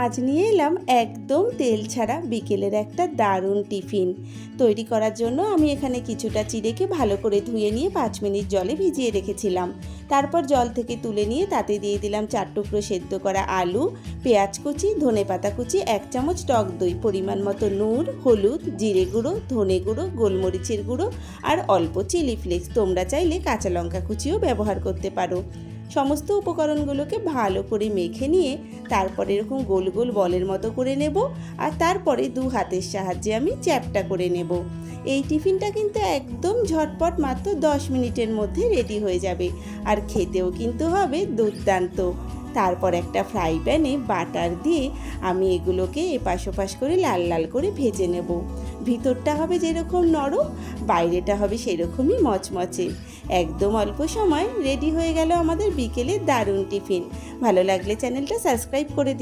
আজ নিয়ে এলাম একদম তেল ছাড়া বিকেলের একটা দারুণ টিফিন তৈরি করার জন্য আমি এখানে কিছুটা চিড়েকে ভালো করে ধুয়ে নিয়ে 5 মিনিট জলে ভিজিয়ে রেখেছিলাম। তারপর জল থেকে তুলে নিয়ে তাতে দিয়ে দিলাম 4 টুকরো সেদ্ধ করা আলু, পেঁয়াজ কুচি, ধনেপাতা কুচি, 1 চামচ টক দই, পরিমাণ মতো নুন, হলুদ, জিরে গুঁড়ো, ধনে গুঁড়ো, গোলমরিচের গুঁড়ো আর অল্প চিলি ফ্লেক্স। তোমরা চাইলে কাঁচা লঙ্কা কুচিও ব্যবহার করতে পারো। সমস্ত উপকরণগুলোকে ভালো করে মেখে নিয়ে তারপরে এরকম গোল গোল বলের মতো করে নেব আর তারপরে 2 হাতের সাহায্যে আমি চ্যাপটা করে নেব। এই টিফিনটা কিন্তু একদম ঝটপট মাত্র 10 মিনিটের মধ্যে রেডি হয়ে যাবে আর খেতেও কিন্তু হবে দুর্দান্ত। তারপর একটা ফ্রাই প্যানে বাটার দিয়ে আমি এগুলোকে এপাশ ওপাশ করে লাল লাল করে ভেজে নেব। ভিতরটা হবে যেরকম নরম, বাইরেটা হবে সেরকমই মচমচে। একদম অল্প সময় রেডি হয়ে গেল আমাদের বিকেলের দারুণ টিফিন। ভালো লাগলে চ্যানেলটা সাবস্ক্রাইব করে